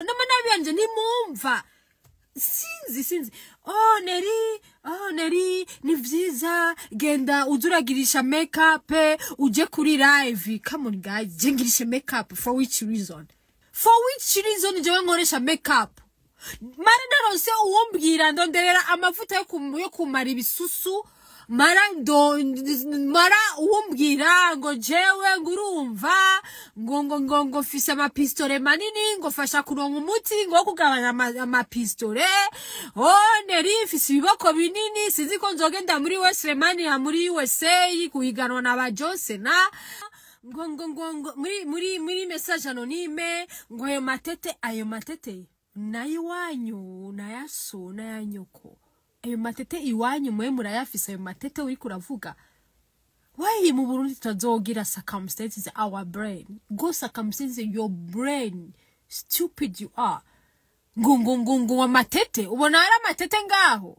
n'amanabi yanje nimumva sinzi Nelly ni vyiza genda uzuragirisha makeup uje kuri live. Come on guys, jengirisha makeup for which reason jewe nkoresha makeup mara narose uwombwira ndonderera amavuta yo kumara ibisusu mara uwombwira ngo jewe ngurumva ngo fise amapistole manini ngo fasha kuronka umuti ngo kugabanya amapistole. Nelly fise ibiboko binini sinzi ko nzogenda muri Westlemania muri USA kuhiganwa na ba Johnson ngo muri message anonyme ngo ayo matete nayo wanyu nayaso nayanyoko. Ayo matete iwanyu mwe murayafise ayo matete uri kuravuga. Why mu Burundi tazogira circumstances our brain? Go circumstances your brain. Stupid you are. Ngo amatete ubona ara matete ngaho.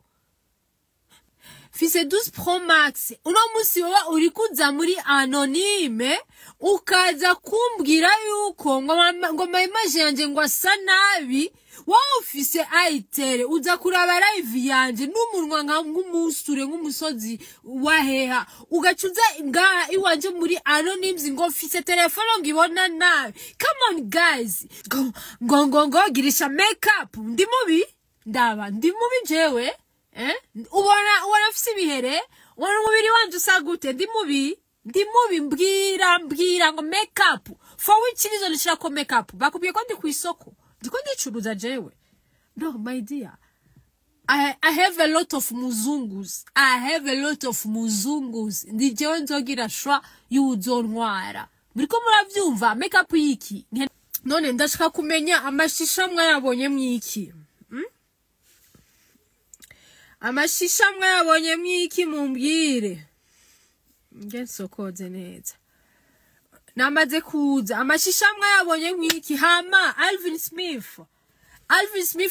Fise 12 Pro Max uno musi wowe uri kuza muri anonyme ukaza kumbwira yuko ngo image yanje ngo asa nabi. Wa office aitere uza kuraba live yanje n'umunwa nk'umusure nk'umusozi waheha ugacuza ngaha iwanje muri anonyms ngo office telefone ngibona nabi. Come on guys, go girisha makeup ndi mubi jewe ubona afise ibihere ubona umubiri wanje usagute ndi mubi mbwira ngo makeup for which reason nshirako makeup bakubwiye ko ndi kwisoko ndiko ndicuruza jewe. No my dear, I have a lot of muzungus. Ndi jewe nzogira shwa y'uzontwara. Muriko muravyumva makeup yiki none ndashaka kumenya amashisha mwayabonye mwiki amashisha mwayabonye mwiki mumbwire ngensokoze neza namaze kuza amashisha mwayabonye mwiki. Hama Alvin Smith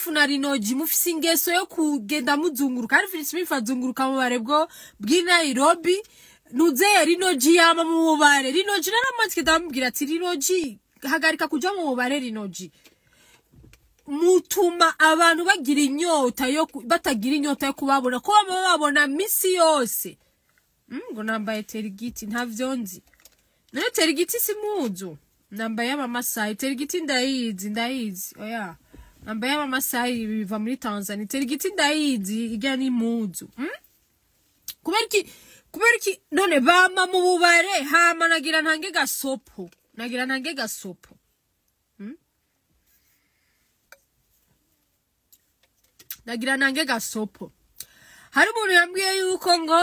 na Rinoji mufise ingeso yo kugenda muzunguruka. Alvin Smith azunguruka mu bare bw'i Nairobi nuze Rinoji yama mu bubare. Rinoji naramatike ndamubwira ati Rinoji hagarika kuja mu bubare. Rinoji mutuma abantu bagira inyota batagira inyota yo kubabona ko babona misi yose. Ngo nambaye terigiti ntavyonzi none terigiti simuzo nambaye amasayi terigiti ndayizi oya nambaye amasayi biva muri Tanzania terigiti ndayizi ijya ni muzo. Kuberiki none bama mu bubare hama nagira ntange gasopo hari umuntu yambwiye yuko ngo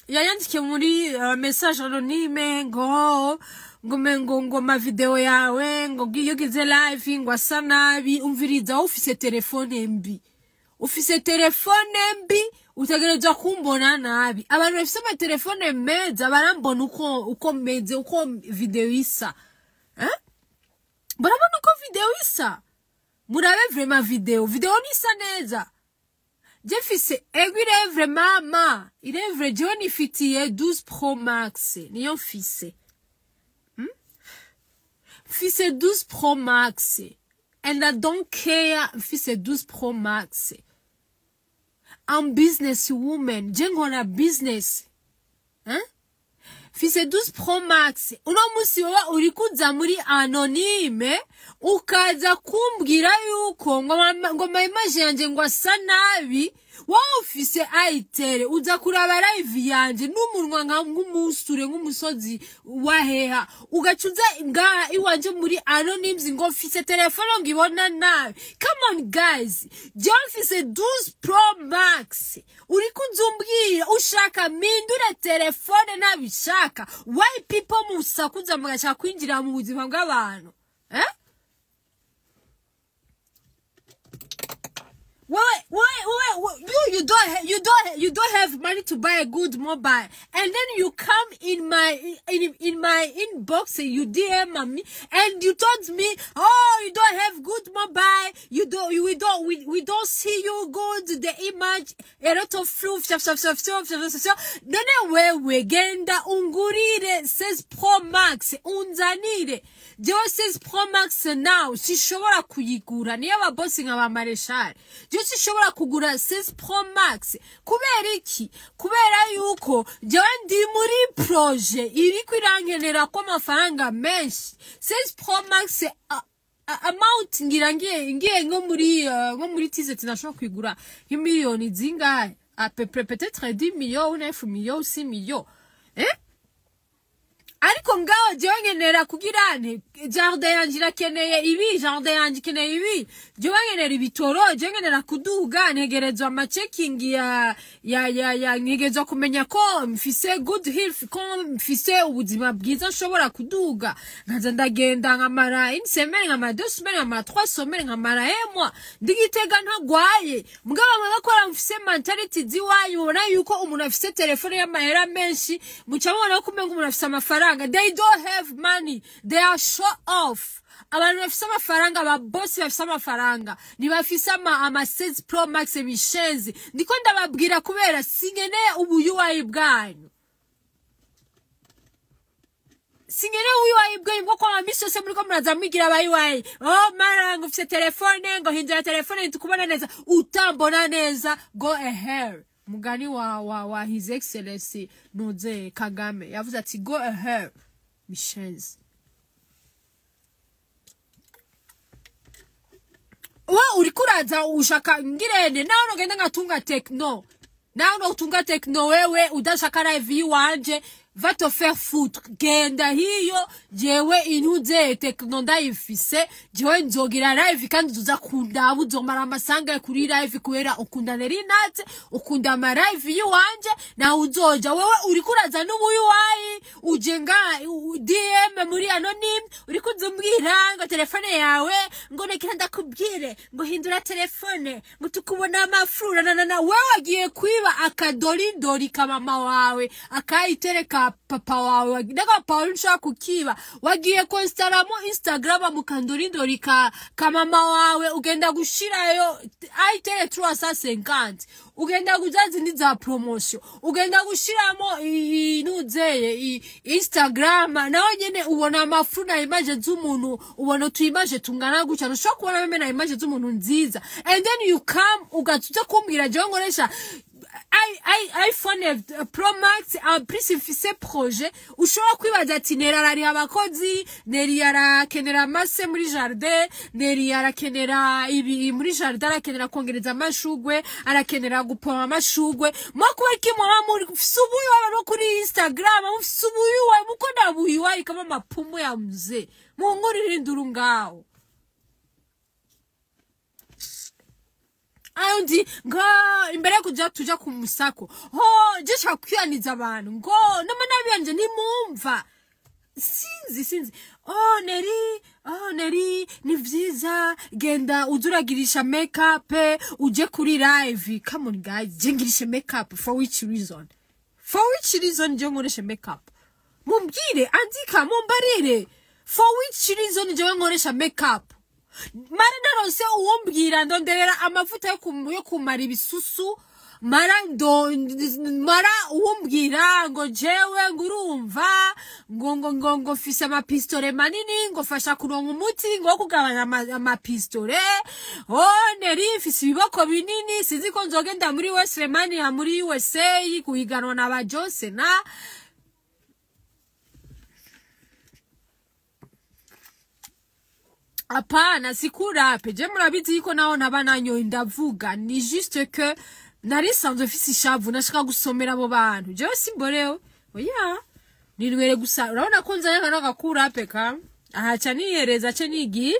yayandike muri message anonyme ngo ma video yawe ngo giyogize live ngo asa nabi. Umviriza ufise telefone mbi utegereza kumbona nabi. Abantu bafise ama telefone meza barambona uko meze uko video isa barabona uko video isa. Murabe vraiment video nisa neza. Jefise egwire mama irevre Johnny fitiye 12 Pro Max niyo fise fise 12 Pro Max and I don't care fise 12 Pro Max. I'm business woman jengona business fise 12 Pro Max uno musi wowe uri kuza muri anonyme ukaza kumbwira yuko ngo image yanje ngo asa nabi. Wa office aitere uza kuraba live yanje n'umunwa nk'umusure nk'umusozi waheha ugacuza ngaha iwanje muri anonyms ngo office telefone ngibona nabi. Come on guys, office 12 Pro Max uri kuzumbwira ushaka mindura telefone nabishaka. Why people musakuza mugashaka kwinjira mu buzima bw'abantu you don't have money to buy a good mobile, and then you come in my inbox and you DM me and you told me, oh, you don't have good mobile, we don't see you good, the image, a lot of fluff, none wewe genda ungurire 16 Pro Max unzanire jewe 16 Pro Max now sishobora kuyigura niyo ababosi nkaba mareshal jewe sishobora kugura 16 Pro Max kubera iki kubera yuko jewe ndi muri projet iri kwirangenera ko amafaranga menshi 16 Pro Max amount ngiye nko muri tizeti nashobora kwigura nk'imiliyoni zingahe peut-être 10 millions ou 9 millions 6 millions ariko ngaho jewe ngenera kugirane Jardin yanje irakeneye ibi Jardin yanje ikeneye ibi jewe ngenera ibitoro jewe ngenera kuduga ntegerezwa amaceking ya ntegerezwa kumenya ko mfise good health ko mfise ubuzima bwiza nshobora kuduga nkaza ndagenda nkamara une semaine nkamara 2 semaines nkamara 3 semaines nkamara moi ndigitega ntagwaye mugabo bagakora mfise mentality ziwanyu ubona yuko umuntu afise telefone y'amahera menshi mucabona ko umenga umuntu afise amafaranga. They don't have money. They are show off. Abantu bafise amafaranga ababosi bafise amafaranga nibafise ama 16 Pro Max emishenzi ndiko ndababwira kubera singene ubuyuwayi bwanyu singene ubuyuwayi bwanyu bwo kwa misose muri ko muraza mwigira abayuwayi oh marango ufise telefone ngo hindura telefone tukubona neza utambona neza go ahead. Mugani wa His Excellency Nuze Kagame yavuze ati go ahead missions wa uri kuraza ushaka ngirene naho nogenda ngatunga techno naho no utunga techno wewe udashaka live wanje va te faire foutre genda hiyo jewe inuze techno ndayifise jewe nzogira live kandi tuzakunda uzomara amasanga kuri live kubera ukunda NAT ukunda ama live yiwanje na uzoja wewe uri kuraza n'ubuyu wayi ujenga DM muri anonyme uri kuzumbwira ngo telefone yawe ngo nekira ndakubwire ngo hindura telefone ngo tukubona amafrura na wewe agiye kwiba akadolindori kama mama wawe akayitereka papa wawe ndaka Paul nshaka kukiba wagiye konstara mo Instagram mukandorindori ka mama wawe ugenda gushirayo aitere 350 ugenda kuzazi ndiza promotion ugenda gushiramo inuzeye Instagram naho nyene ubona amafru na image z'umuntu ubona tu image tungana guca no shaka kubona meme na image z'umuntu nziza and then you come ugatuza kumbwira je ngoresha iPhone Pro Max prisifise projet ushobora kwibaza ati nerarari abakozi neri yarakenera mase muri Jardin neri yarakenera ibi muri Jardin arakenera kongereza amashugwe arakenera gupoma amashugwe mwakuba kimwe muri subuyu no kuri Instagram subuyu wa mukona buyu wa ikaba mapumu ya mze mungurira induru ngaho Ayundi ngo imbere kuja tuja ku musako ho je shakwiyaniza abantu ngo namana byanje nimumva sinzi neri ni vyiza genda uzuragirisha makeup uje kuri live come on guys jengirisha makeup for which reason je ngoresha makeup mumbwire andika mumbarire for which reason je ngoresha makeup Maranda rose uwombwira ndonderera amavuta yo kumara ibisusu mara uwombwira ngo jewe ngurumva ngo fise amapistole manini ngo fasha kuronka umuti ngo kugabanya amapistole neri fise ibiboko binini sizi ko nzogenda muri Westlemania muri USA kuhiganwa na ba Johnson na Apana sikurape je murabizi yiko naho nabananyo ndavuga ni juste que nari sanzwe fisi shavu nashaka gusomera abo bantu je simboreho oya nirwere gusa urabona ko nzanye kana gakurape ka ahaca niyereza ce nigi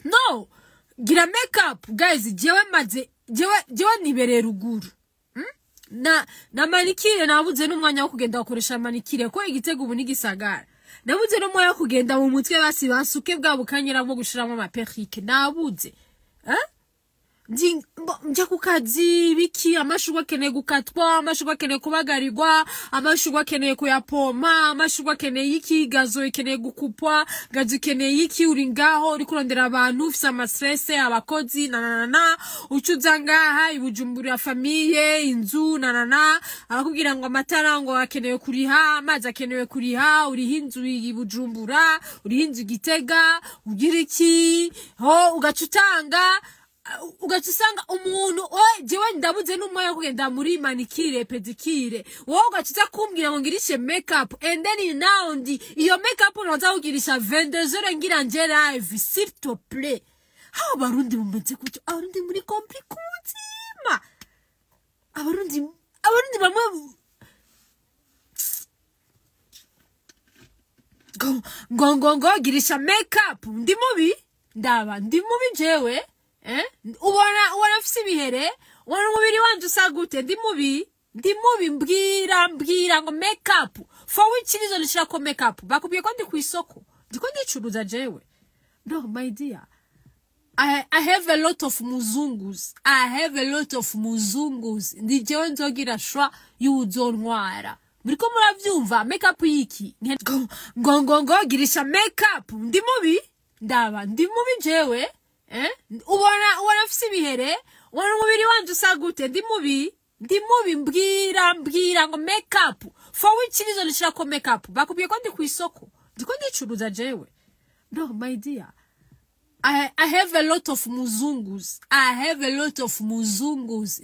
no gira makeup guys jewe nibereye ruguru na manikire nabuze n'umwanya wo kugenda gukoresha manikire ko Igitega ubu nigisagara nabuze no moya kugenda mu mutwe basi basuke bwa bukanyira bwo gushiramo amaperike nabuze njya ku kazi biki amashurwa akeneye gukatwa amashurwa akeneye kubagarirwa amashurwa akeneye kuyapoma amashurwa akeneye iki gazo ikeneye gukupwa gazo ikeneye iki uri ngaho uri kurondera abantu ufise amastress abakozi ucuza ngaha ibujumbura famille inzu arakubwira ngo amatara ngo akeneye kuriha amazi akeneye kuriha uri hinzu ibujumbura uri hinzu Gitega ugira iki ho ugacutanga ugatusanga umuntu jewe ndabuze n'umwanya kugenda muri manikire pedikire wowe ugacuza kumbwira ngo ngirishe makeup and then now iyo makeup unaza kugirisha 22h ngira nje live s'il te plaît hao barundi mumeze kucyo abarundi muri komplikutima abarundi bamwe ngo girisha makeup ndi mubi jewe ubona afise ibihere ubona umubiri wanje usa gute ndi mubi mbwira ngo makeup for which reason nshirako makeup bakubwiye ko ndi kwisoko ndiko ndicuruza jewe no my dear I have a lot of muzungus ndi jewe nzogira shwa y'uzontwara muriko muravyumva makeup yiki ngo girisha makeup ndi mubi jewe ubona afise ibihere ubona umubiri wanje usa gute ndi mubi mbwira ngo makeup for which reason nshirako makeup bakubwiye ko ndi kwisoko ndiko ndicuruza jewe no my dear I have a lot of muzungus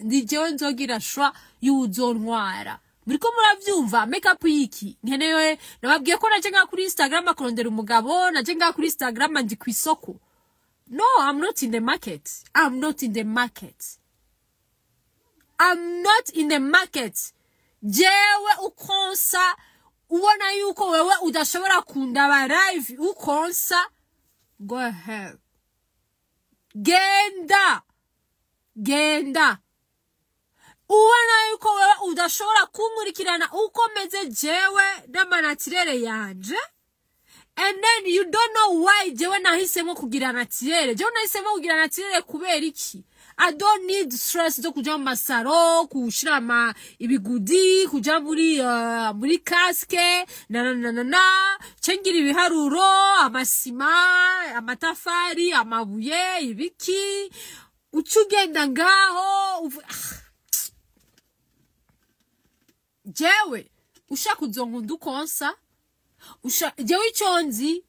ndi jewe nzogira shwa y'uzontwara muriko muravyumva makeup yiki nkeneye nababwiye ko naje nga kuri Instagram akorondera umugabo naje nga kuri Instagram ndi kwisoko. No, I'm not in the market. Jewe ukonsa uwona yuko wewe udashobora kundaba live ukonsa go ahead. Genda. Uwona yuko wewe udashobora kunkurikirana ukomeze jewe n'amanatirere yanje. And then you don't know why jewe nahisemo kugira natirere. Jewe nahisemo kugira natirere kubera iki? I don't need stress zo kuja mu masaro, kushira ibigudi, kuja muri kaske, cengira ibiharuro, amasima, amatafari, amabuye, ibiki, ucugenda ngaho. Jewe, ushaka uzonkundu konsa, jewe iconzi,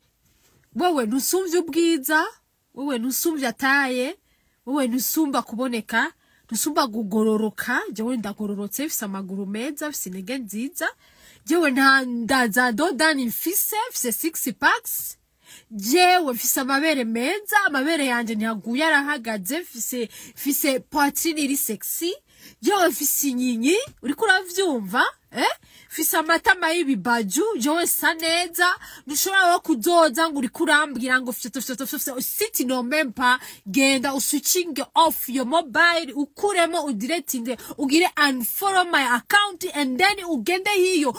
wewe nusumvye ubwiza, wewe nusumvye ataye, wewe nusumba kuboneka, nusumba gugororoka, jewe ndagororotse, mfise amaguru meza, mfise intege nziza, jewe ndaza dodani mfise 6 packs, jewe mfise amabere meza, amabere yanje ntihaguye arahagaze, mfise poitrine iri sexy, jewe mfise inyinyi, uriko uravyumva, fisa amatama y'ibibaju jewe sa neza dushobora kudoza ngo uri kurambwira ngo sit no mempa genda uswitching off your mobile ukuremo udirecting ugire unfollow my account and then ugende hiyo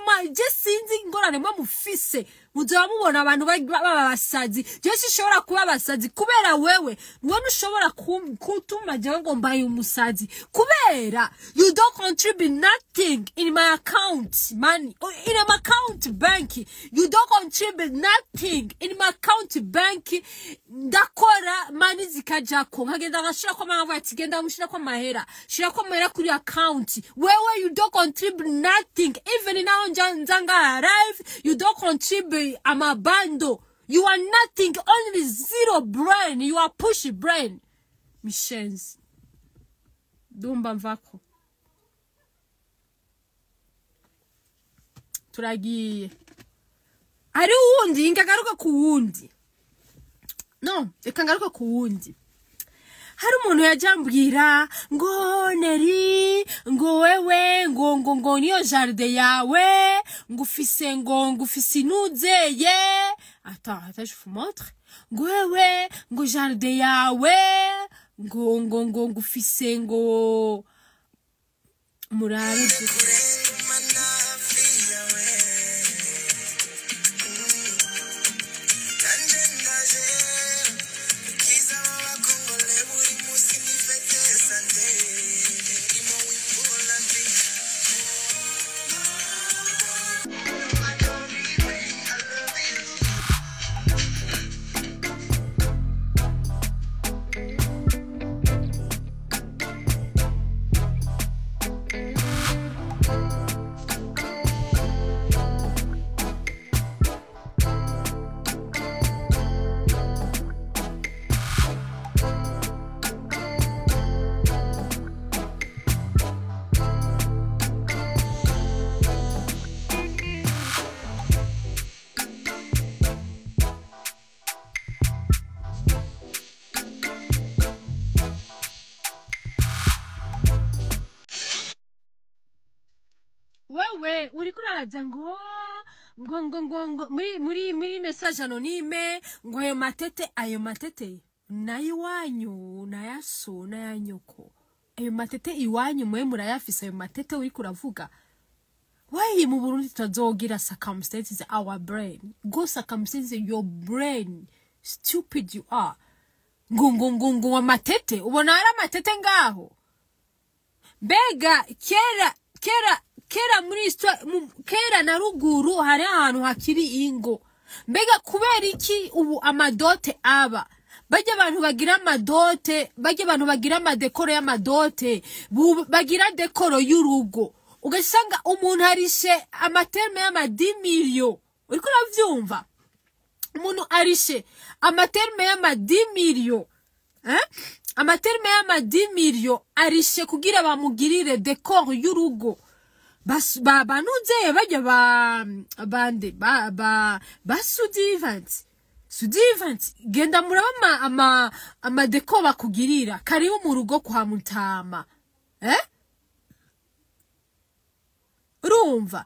ma just sinzi ngorane mwa mufise muzoba mubona abantu babasazi je sishobora kuba abasazi kubera wewe niwe ushobora kutuma jewe ngo mbaye umusazi kubera you don't contribute nothing in my account money in my account bank you don't contribute nothing in my account bank ndakora money zikajako nkagenda ngashira ko mama ati genda mushira ko mahera shira ko mahera kuri account wewe you don't contribute nothing even now nzanga arrive you don't contribute amabando you are nothing only zero brain you are pushy brain mishenzi dumba mvako turagiye ari wundi ingagaruka ku wundi no ikangaruka ku wundi hari umuntu yajambwira ngo Nelly ngo wewe ngo niyo Jardin yawe ngufise inuzeye attends je vous montre ngo wewe ngo Jardin yawe ngo ngufise ngo murare baraza ngo muri message anonyme ngo ayo matete nayo wanyu nayaso nayanyoko ayo matete iwanyu mwe murayafise ayo matete uri kuravuga why mu Burundi tutazogira circumstances our brain go circumstances your brain stupid you are ngo amatete ubona ari amatete ngaho bega kera muri kera na ruguru hari ahantu hakiri ingo mbega kubera iki ubu amadote aba bajya abantu bagira amadote bajya abantu bagira amadekoro y'amadote bagira dekoro y'urugo ugasanga umuntu arishe amaterme y'ama 10 million uriko uravyumva umuntu arishe amaterme y'ama 10 million amaterme y'ama 10 million arishe kugira bamugirire dekoro y'urugo banuzeye bajya bande Sudivant genda muraba amadeko bakugirira karibu mu rugo kwa Mutama urumva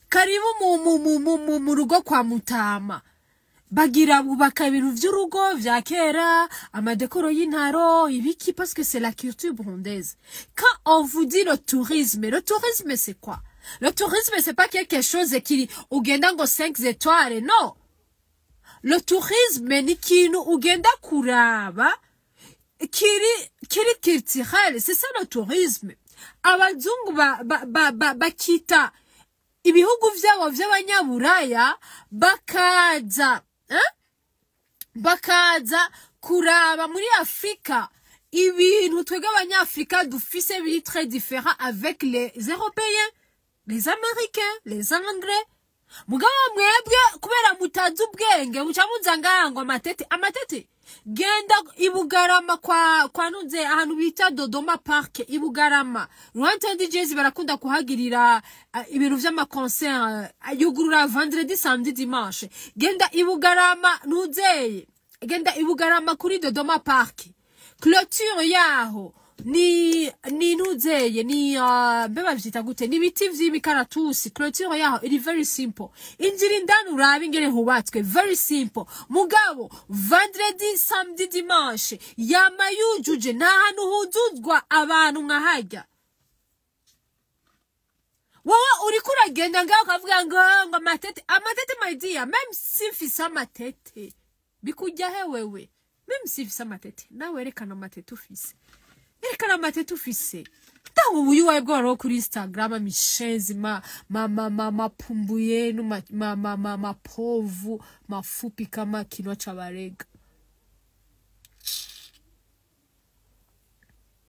karibu mu rugo kwa Mutama bagira bubaka ibintu vy'urugo vya kera amadekoro y'intaro ibiki parce que c'est la culture burundaise. Quand on vous dit le tourisme c'est quoi? Le tourisme c'est pas quelque chose qui ugenda ngo 5 étoiles, non. Le tourisme ni kintu ugenda kuraba kiri culturel, c'est ça le tourisme. Abazungu bakita ibihugu vyabo vy'abanyaburaya bakaza kuraba muri Afrika ibintu twega abanyafrika dufise biri très différent avec les Européens, les Américains, les Anglais. Mugabo mwebwe kubera mutazi ubwenge mucamuza ngango amatete genda ibugarama kwa nuze ahantu bita Dodoma Park ibugarama Rwanda DJs barakunda kuhagirira ibintu vy'ama concert yugurura vendredi samedi dimanche genda ibugarama nuzeye genda ibugarama kuri Dodoma Park clôture yaho ni nuzeye ni beba vyita gute ni biti vy'imikaratusi clôture yaho it is very simple injira indani urabe ingere hubatswe very simple mugabo vendredi samedi dimanche yamayujuje nta hantu huzuzwa abantu nkahajya wowe uri kuragenda ngaho kavuga ngo amatete my dear même si fisa amatete bikujya he wewe même si fisa amatete nawe erekana amatete ufise erekana amatete ufise tawo uyu wabwo kuri Instagram mishenzi mapumbuye no mapovu mafupi kama kinwa cha barega